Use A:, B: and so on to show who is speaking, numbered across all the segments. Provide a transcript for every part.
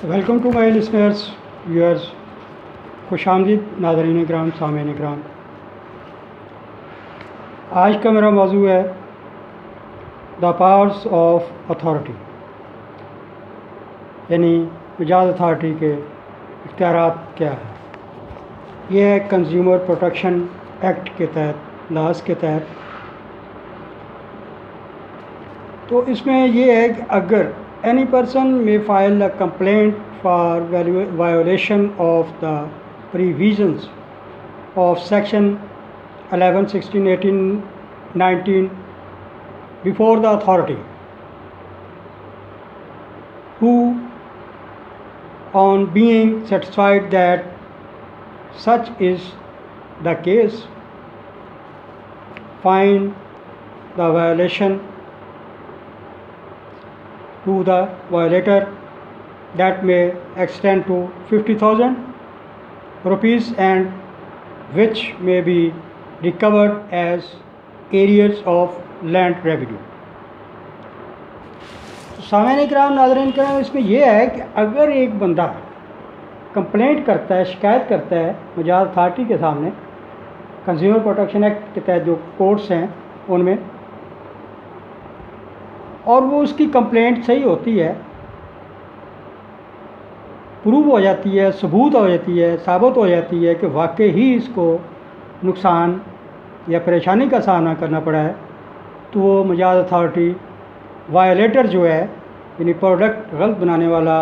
A: Welcome to my listeners viewers. خوش آمدید ناظرین کرام، سامعین کرام. آج کا میرا موضوع ہے دا پاورس آف اتھارٹی، یعنی مجاز اتھارٹی کے اختیارات کیا ہیں. یہ ہے کنزیومر پروٹیکشن ایکٹ کے تحت، لاز کے تحت. تو اس میں یہ ہے کہ اگر any person may file a complaint for violation of the provisions of section 11, 16, 18, 19 before the authority, who on being satisfied that such is the case, find the violation to the violator that may extend to 50,000 rupees and which may be recovered as areas of land revenue. سامعین کرام، ناظرین کرام، اس میں یہ ہے کہ اگر ایک بندہ کمپلینٹ کرتا ہے، شکایت کرتا ہے مجاز اتھارٹی کے سامنے، کنزیومر پروٹیکشن ایکٹ کے تحت جو کورٹس ہیں ان میں، اور وہ اس کی کمپلینٹ صحیح ہوتی ہے، پروو ہو جاتی ہے، ثبوت ہو جاتی ہے، ثابت ہو جاتی ہے کہ واقعی ہی اس کو نقصان یا پریشانی کا سامنا کرنا پڑا ہے، تو وہ مجاز اتھارٹی وائلیٹر جو ہے، یعنی پروڈکٹ غلط بنانے والا،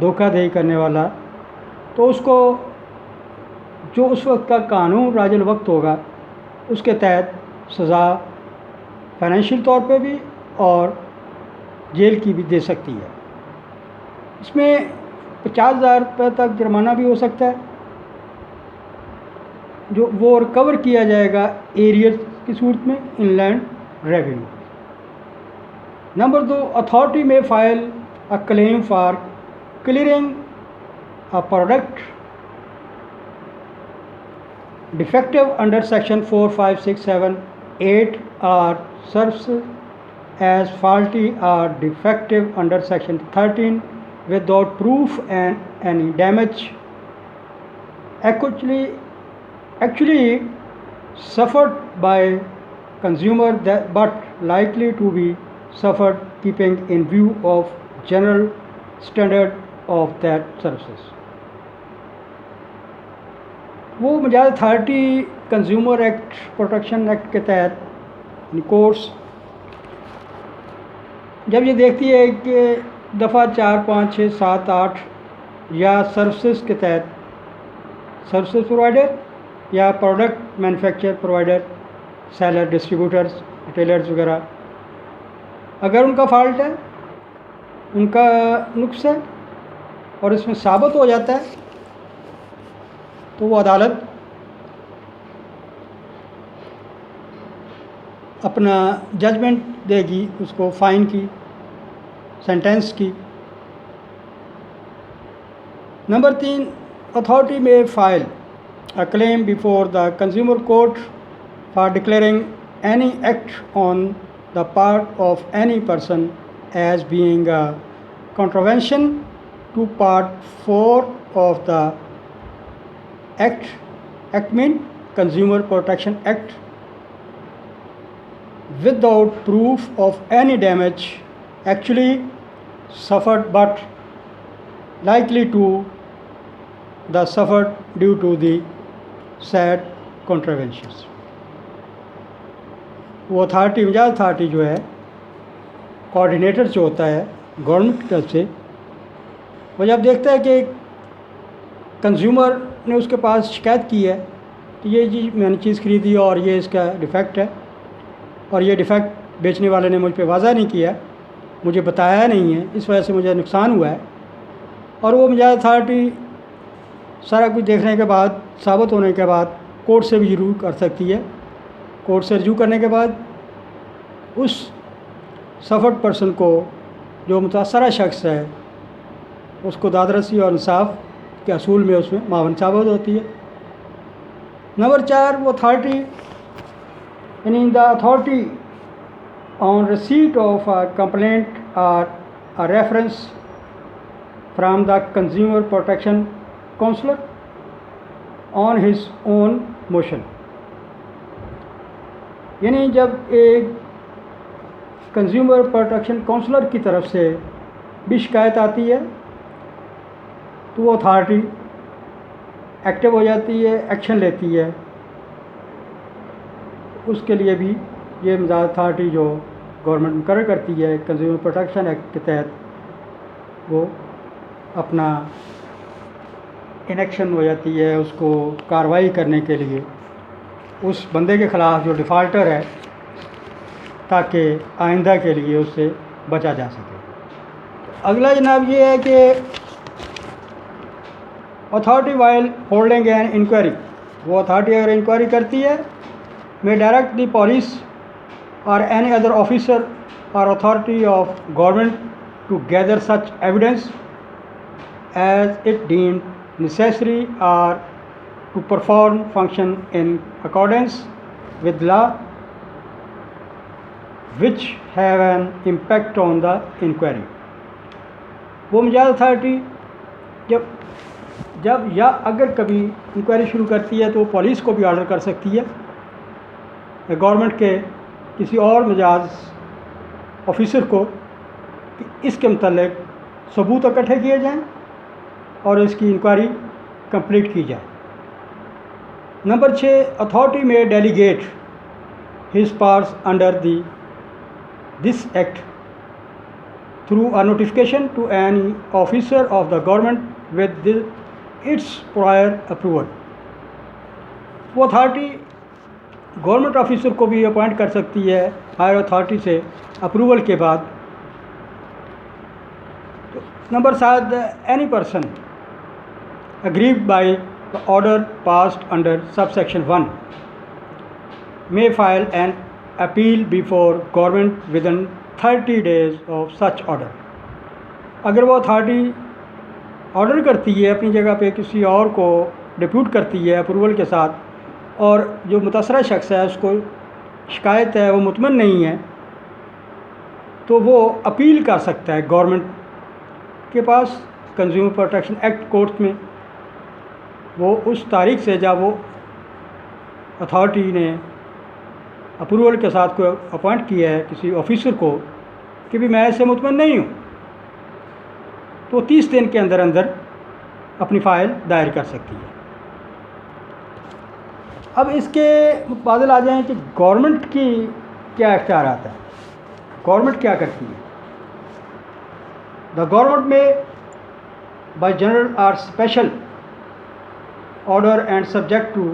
A: دھوکہ دہی کرنے والا، تو اس کو جو اس وقت کا قانون راج الوقت ہوگا اس کے تحت سزا فائنینشیل طور پہ بھی اور جیل کی بھی دے سکتی ہے. اس میں 50,000 روپے تک جرمانہ بھی ہو سکتا ہے، جو وہ ریکور کیا جائے گا ایریئر کی صورت میں، ان land revenue. Number 2، authority may file a claim for clearing a product defective under section 4, 5, 6, 7, 8 or services as faulty or defective under section 13 without proof and any damage actually suffered by consumer but likely to be suffered keeping in view of general standard of that services. وہ مجاز authority consumer act, protection act کے تحت course جب یہ دیکھتی ہے کہ دفعہ 4، 5، 6، 7، 8 یا سروسز کے تحت، سروسز پرووائڈر یا product manufacture provider, seller, distributors, retailers وغیرہ، اگر ان کا فالٹ ہے، ان کا نقص ہے اور اس میں ثابت ہو جاتا ہے، تو وہ عدالت اپنا ججمنٹ دے گی، اس کو فائن کی، سینٹینس کی. Number 3، authority may file a claim before the consumer court for declaring any act on the part of any person as being a contravention to part 4 of the act main consumer protection act without proof of any damage actually suffered but likely to the suffered due to the said contraventions. وہ authority, مجاز authority جو ہے، coordinator جو ہوتا ہے government کی طرف سے، وہ جب دیکھتا ہے کہ کنزیومر نے اس کے پاس شکایت کی ہے کہ یہ جی میں نے چیز خریدی اور یہ اس کا ڈیفیکٹ ہے، اور یہ ڈیفیکٹ بیچنے والے نے مجھ پہ واضح نہیں کیا، مجھے بتایا نہیں ہے، اس وجہ سے مجھے نقصان ہوا ہے، اور وہ مجاز اتھارٹی سارا کچھ دیکھنے کے بعد، ثابت ہونے کے بعد کورٹ سے بھی رجوع کر سکتی ہے. کورٹ سے رجوع کرنے کے بعد اس سفرڈ پرسن کو، جو متاثرہ شخص ہے، اس کو دادرسی اور انصاف کے اصول میں اس میں معاون ثابت ہوتی ہے. نمبر 4، وہ اتھارٹی یعنی the authority on receipt of a complaint or a reference from the Consumer Protection Counselor on his own motion. یعنی جب ایک کنزیومر پروٹیکشن کونسلر کی طرف سے بھی شکایت آتی ہے تو وہ اتھارٹی ایکٹیو ہو جاتی ہے، ایکشن لیتی ہے. اس کے لیے بھی یہ امداد اتھارٹی جو گورنمنٹ مقرر کرتی ہے کنزیومر پروٹیکشن ایکٹ کے تحت، وہ اپنا انیکشن ہو جاتی ہے اس کو کارروائی کرنے کے لیے اس بندے کے خلاف جو ڈیفالٹر ہے، تاکہ آئندہ کے لیے اس سے بچا جا سکے. اگلا جناب یہ ہے کہ authority while holding an inquiry, وہ اتھارٹی اگر انکوائری کرتی ہے may direct the police or any other officer or authority of government to gather such evidence as it deemed necessary or to perform function in accordance with law which have an impact on the inquiry. وہ مجاز authority جب یا اگر کبھی inquiry شروع کرتی ہے تو وہ پولیس کو بھی آرڈر کر سکتی ہے گورنمنٹ کے کسی اور مجاز آفیسر کو کہ اس کے متعلق ثبوت اکٹھے کیے جائیں اور اس کی انکوائری کمپلیٹ کی جائے. نمبر 6، اتھارٹی میں delegate his powers under this act through a notification to any officer of the government with its prior approval. وہ اتھارٹی گورنمنٹ آفیسر کو بھی اپوائنٹ کر سکتی ہے ہائر اتھارٹی سے اپروول کے بعد. Number 7، any person aggrieved by the order passed under subsection 1 may file an appeal before government within 30 days of such order. اگر وہ اتھارٹی آرڈر کرتی ہے اپنی جگہ پہ کسی اور کو ڈپیوٹ کرتی ہے اپروول کے ساتھ اور جو متاثرہ شخص ہے اس کو شکایت ہے وہ مطمئن نہیں ہے تو وہ اپیل کر سکتا ہے گورنمنٹ کے پاس کنزیومر پروٹیکشن ایکٹ کورٹ میں. وہ اس تاریخ سے جب وہ اتھارٹی نے اپروول کے ساتھ کوئی اپوائنٹ کیا ہے کسی آفیسر کو کہ بھی میں ایسے مطمئن نہیں ہوں، تو 30 دن کے اندر اندر اپنی فائل دائر کر سکتی ہے. اب اس کے متبادل آ جائیں کہ گورنمنٹ کی کیا اختیارات ہیں، گورنمنٹ کیا کرتی ہے. The government may by general or special order and subject to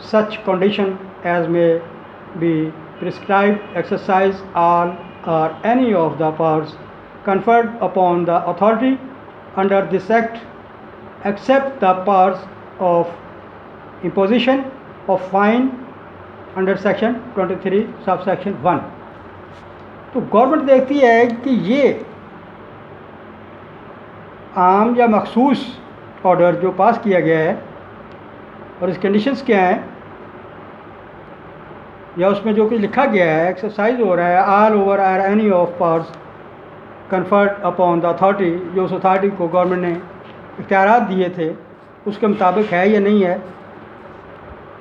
A: such condition as may be prescribed exercise all or any of the powers conferred upon the authority under this act except the powers of imposition of fine under section 23 subsection 1. تو government دیکھتی ہے کہ یہ عام یا مخصوص order جو پاس کیا گیا ہے اور اس کنڈیشنز کیا ہیں یا اس میں جو کچھ لکھا گیا ہے ایکسرسائز ہو رہا ہے all over or any of powers conferred upon the authority, جو اس اتھارٹی کو گورنمنٹ نے اختیارات دیے تھے اس کے مطابق ہے یا نہیں ہے.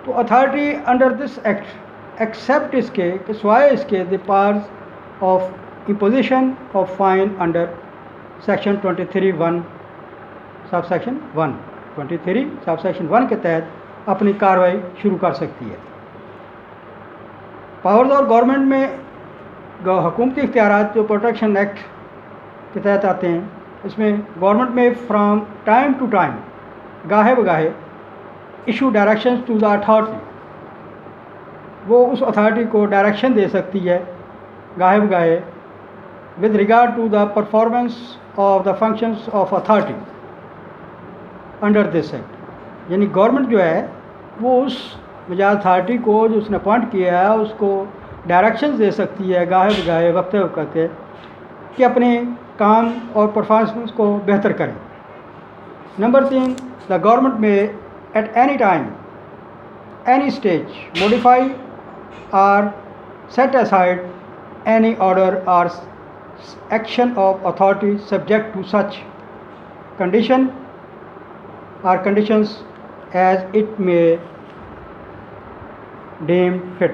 A: تو authority under this act except اس کے کہ سوائے اس کے the powers of imposition of fine under section 23(1) sub section 1 23 sub section 1 کے تحت اپنی کارروائی شروع کر سکتی ہے. پاورز اور گورنمنٹ میں حکومتی اختیارات جو پروٹیکشن ایکٹ کے تحت آتے ہیں اس میں government may from time to time گاہے بگاہے issue directions to the authority, وہ اس اتھارٹی کو ڈائریکشن دے سکتی ہے گاہے بگاہے with regard to the performance of the functions of authority under this act. یعنی گورنمنٹ جو ہے وہ اس مجاز اتھارٹی کو جو اس نے اپوائنٹ کیا ہے اس کو ڈائریکشنز دے سکتی ہے گاہے بگاہے وقت وقت کہ اپنے کام اور پرفارمنس کو بہتر کریں. Number 3، the government may at any time any stage modify or set aside any order or action of authority subject to such condition or conditions as it may deem fit.